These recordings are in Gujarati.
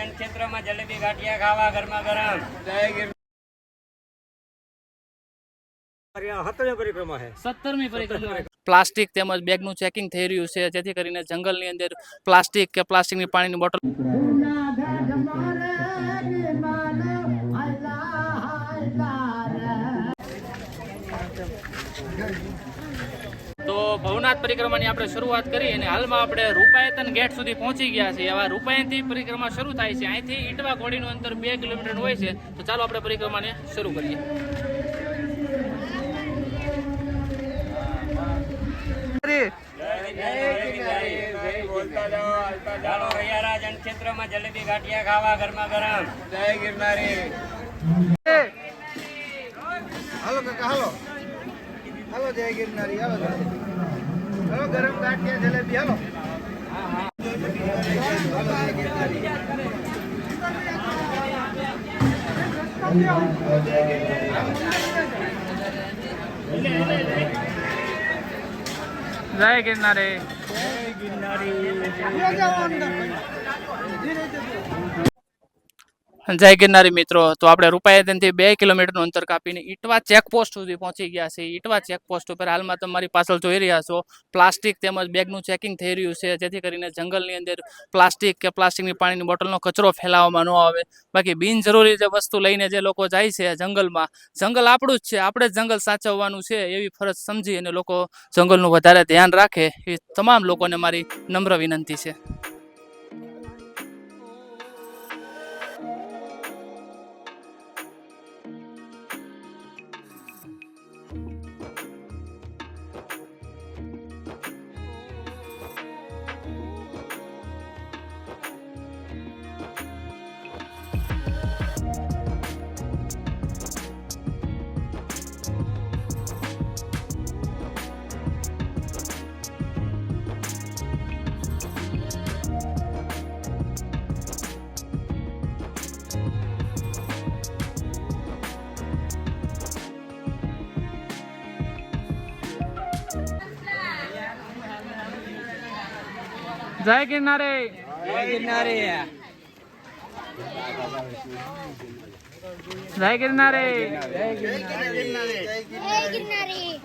જનક્ષેત્રમાં જલેબી ગાંઠિયા ખાવા ગરમા ગરમ. જય ગિરનાર. 17મી પરિક્રમા છે. 17મી પરિક્રમા. પ્લાસ્ટિક તેમજ બેગનું ચેકિંગ થઈ રહ્યું છે, જેથી કરીને જંગલની અંદર પ્લાસ્ટિક કે પ્લાસ્ટિકની પાણીની બોટલ તો ભવનાથ પરિક્રમાની આપણે શરૂઆત કરી અને હાલમાં આપણે રૂપાયતન ગેટ સુધી પહોંચી ગયા છીએ. આવા રૂપાયતનથી પરિક્રમા શરૂ થાય છે. અહીંથી ઈટવા ઘોડીનું અંતર 2 કિલોમીટર હોય છે. તો ચાલો આપણે પરિક્રમાને શરૂ કરીએ. જનક્ષેત્રમાં જલેબી ગાંઠિયા ખાવા ગરમા ગરમ. જય ગિરનારી. હાલો કાકા હાલો હાલો જય ગિરનારી હાલો હાલો ગરમ ગાંઠિયા જલેબી હાલો જય ગિરનારી. જય ગિરનારી મિત્રો. તો આપણે રૂપાયતનથી 2 કિલોમીટરનું અંતર કાપીને ઈટવા ચેકપોસ્ટ સુધી પહોંચી ગયા છે. ઈટવા ચેકપોસ્ટ ઉપર હાલમાં તમારી પાછળ જોઈ રહ્યા છો પ્લાસ્ટિક તેમજ બેગનું ચેકિંગ થઈ રહ્યું છે, જેથી કરીને જંગલની અંદર પ્લાસ્ટિક કે પ્લાસ્ટિકની પાણીની બોટલનો કચરો ફેલાવવામાં ન આવે. બાકી બિનજરૂરી જે વસ્તુ લઈને જે લોકો જાય છે જંગલમાં, જંગલ આપણું જ છે, આપણે જ જંગલ સાચવવાનું છે એવી ફરજ સમજી અને લોકો જંગલનું વધારે ધ્યાન રાખે એ તમામ લોકોને મારી નમ્ર વિનંતી છે. જય ગિરનારી. જય ગિરનારી જય ગિરનારી. જય ગિરનારી.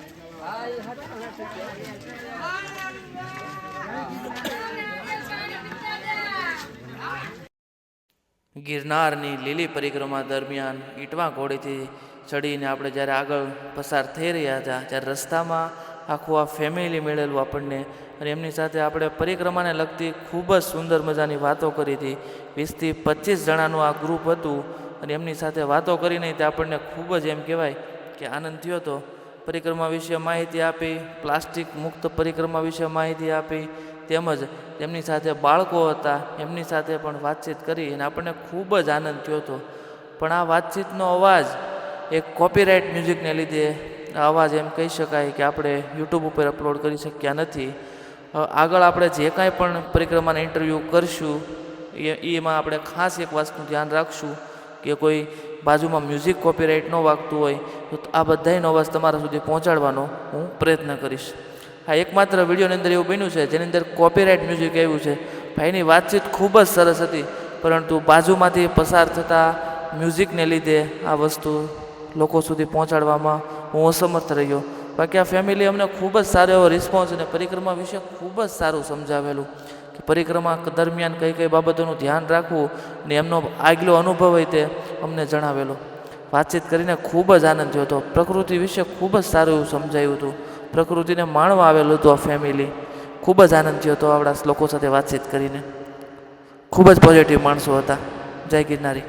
ગિરનારની લીલી પરિક્રમા દરમિયાન ઈટવા ઘોડીથી ચડીને આપણે જ્યારે આગળ પસાર થઈ રહ્યા હતા ત્યારે રસ્તામાં આખું આ ફેમિલી મળેલું આપણને, અને એમની સાથે આપણે પરિક્રમાને લગતી ખૂબ જ સુંદર મજાની વાતો કરી હતી. 20થી 25 જણાનું આ ગ્રુપ હતું અને એમની સાથે વાતો કરીને તે આપણને ખૂબ જ એમ કહેવાય કે આનંદ થયો હતો. પરિક્રમા વિશે માહિતી આપી, પ્લાસ્ટિક મુક્ત પરિક્રમા વિશે માહિતી આપી, તેમજ તેમની સાથે બાળકો હતા એમની સાથે પણ વાતચીત કરી અને આપણને ખૂબ જ આનંદ થયો હતો. પણ આ વાતચીતનો અવાજ એક કોપીરાઇટ મ્યુઝિકને લીધે આ અવાજ એમ કહી શકાય કે આપણે યુટ્યુબ ઉપર અપલોડ કરી શક્યા નથી. આગળ આપણે જે કાંઈ પણ પરિક્રમાના ઇન્ટરવ્યૂ કરશું એમાં આપણે ખાસ એક વાતનું ધ્યાન રાખશું કે કોઈ બાજુમાં મ્યુઝિક કોપીરાઇટ ન વાગતું હોય તો આ બધાયનો અવાજ તમારા સુધી પહોંચાડવાનો હું પ્રયત્ન કરીશ. આ એકમાત્ર વિડીયોની અંદર એવું બન્યું છે જેની અંદર કોપીરાઇટ મ્યુઝિક આવ્યું છે. ભાઈની વાતચીત ખૂબ જ સરસ હતી, પરંતુ બાજુમાંથી પસાર થતા મ્યુઝિકને લીધે આ વસ્તુ લોકો સુધી પહોંચાડવામાં હું અસમર્થ રહ્યો. બાકી આ ફેમિલી અમને ખૂબ જ સારો એવો રિસ્પોન્સ અને પરિક્રમા વિશે ખૂબ જ સારું સમજાવેલું કે પરિક્રમા દરમિયાન કઈ કઈ બાબતોનું ધ્યાન રાખવું અને એમનો આગલો અનુભવ હોય તે અમને જણાવેલો. વાતચીત કરીને ખૂબ જ આનંદ થયો હતો. પ્રકૃતિ વિશે ખૂબ જ સારું એવું સમજાયું હતું. પ્રકૃતિને માણવા આવેલું હતું આ ફેમિલી. ખૂબ જ આનંદ થયો હતો આપણા લોકો સાથે વાતચીત કરીને. ખૂબ જ પોઝિટિવ માણસો હતા. જય ગિરનારી.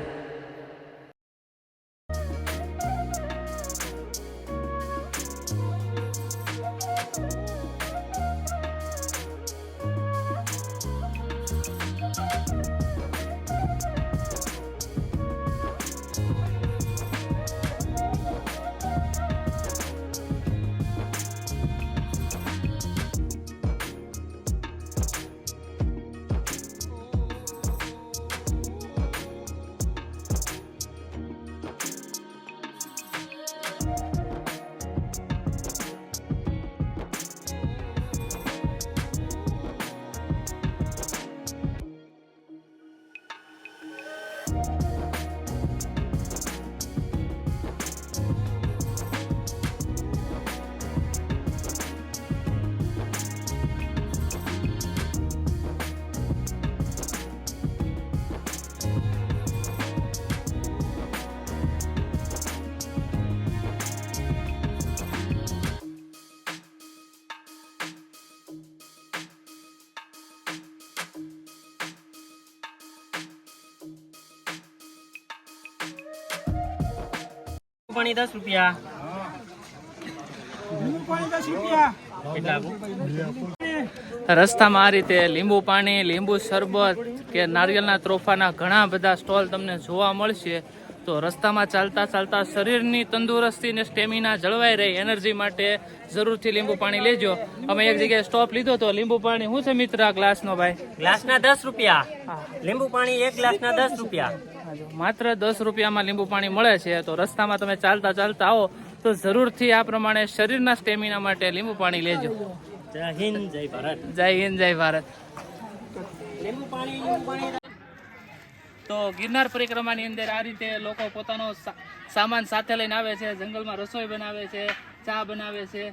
પાણી 10 રૂપિયા. રસ્તામાં આ રીતે લીંબુ પાણી, લીંબુ શરબત કે નારિયેળના ત્રોફાના ઘણા બધા સ્ટોલ તમને જોવા મળશે. તો રસ્તામાં ચાલતા ચાલતા શરીરની તંદુરસ્તી ને સ્ટેમિના જળવાઈ રહે એનર્જી માટે જરૂરથી લીંબુ પાણી લેજો. અમે એક જગ્યાએ સ્ટોપ લીધો તો લીંબુ પાણી શું છે મિત્ર આ ગ્લાસનો ભાઈ? ગ્લાસના 10 રૂપિયા. લીંબુ પાણી એક ગ્લાસના 10 રૂપિયા. માત્ર 10 રૂપિયામાં લીંબુ પાણી મળે છે. તો રસ્તામાં તમે ચાલતા ચાલતા આવો તો જરૂરથી આ પ્રમાણે શરીરના સ્ટેમિના માટે લીંબુ પાણી લેજો. જય હિન્દ, જય ભારત. જય હિન્દ, જય ભારત. લીંબુ પાણી. તો ગિરનાર પરિક્રમાની અંદર આ રીતે લોકો પોતાનો સામાન સાથે લઈને આવે છે. જંગલમાં રસોઈ બનાવે છે, ચા બનાવે છે.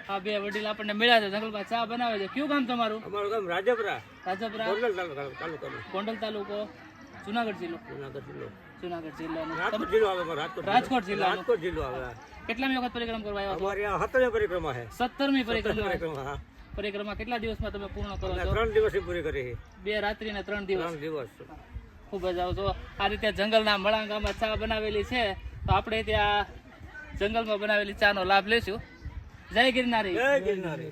આ બે વડીલ આપણને મળ્યા છે, જંગલમાં ચા બનાવે છે. કયું ગામ તમારું? અમારું ગામ રાજપરા. રાજપરા, ગોંડલ તાલુકો, જુનાગઢ જિલ્લો. જુનાગઢ જિલ્લાનો રાજકોટ જિલ્લાનો. કેટલામી વખત પરિક્રમા કરવા આવ્યા છો? 17મી પરિક્રમા છે. 17મી પરિક્રમા. પરિક્રમા કેટલા દિવસમાં તમે પૂર્ણ કરો છો? 3 દિવસની પૂરી કરી. 2 રાત્રિ ને 3 દિવસ. 3 દિવસ. ખૂબ જ આવો તો આ રીતે જંગલના મળાંગામાં ચા બનાવેલી છે. તો આપણે ત્યાં જંગલમાં બનાવેલી ચાનો લાભ લેશું. જય ગિરનારી. જય ગિરનારી.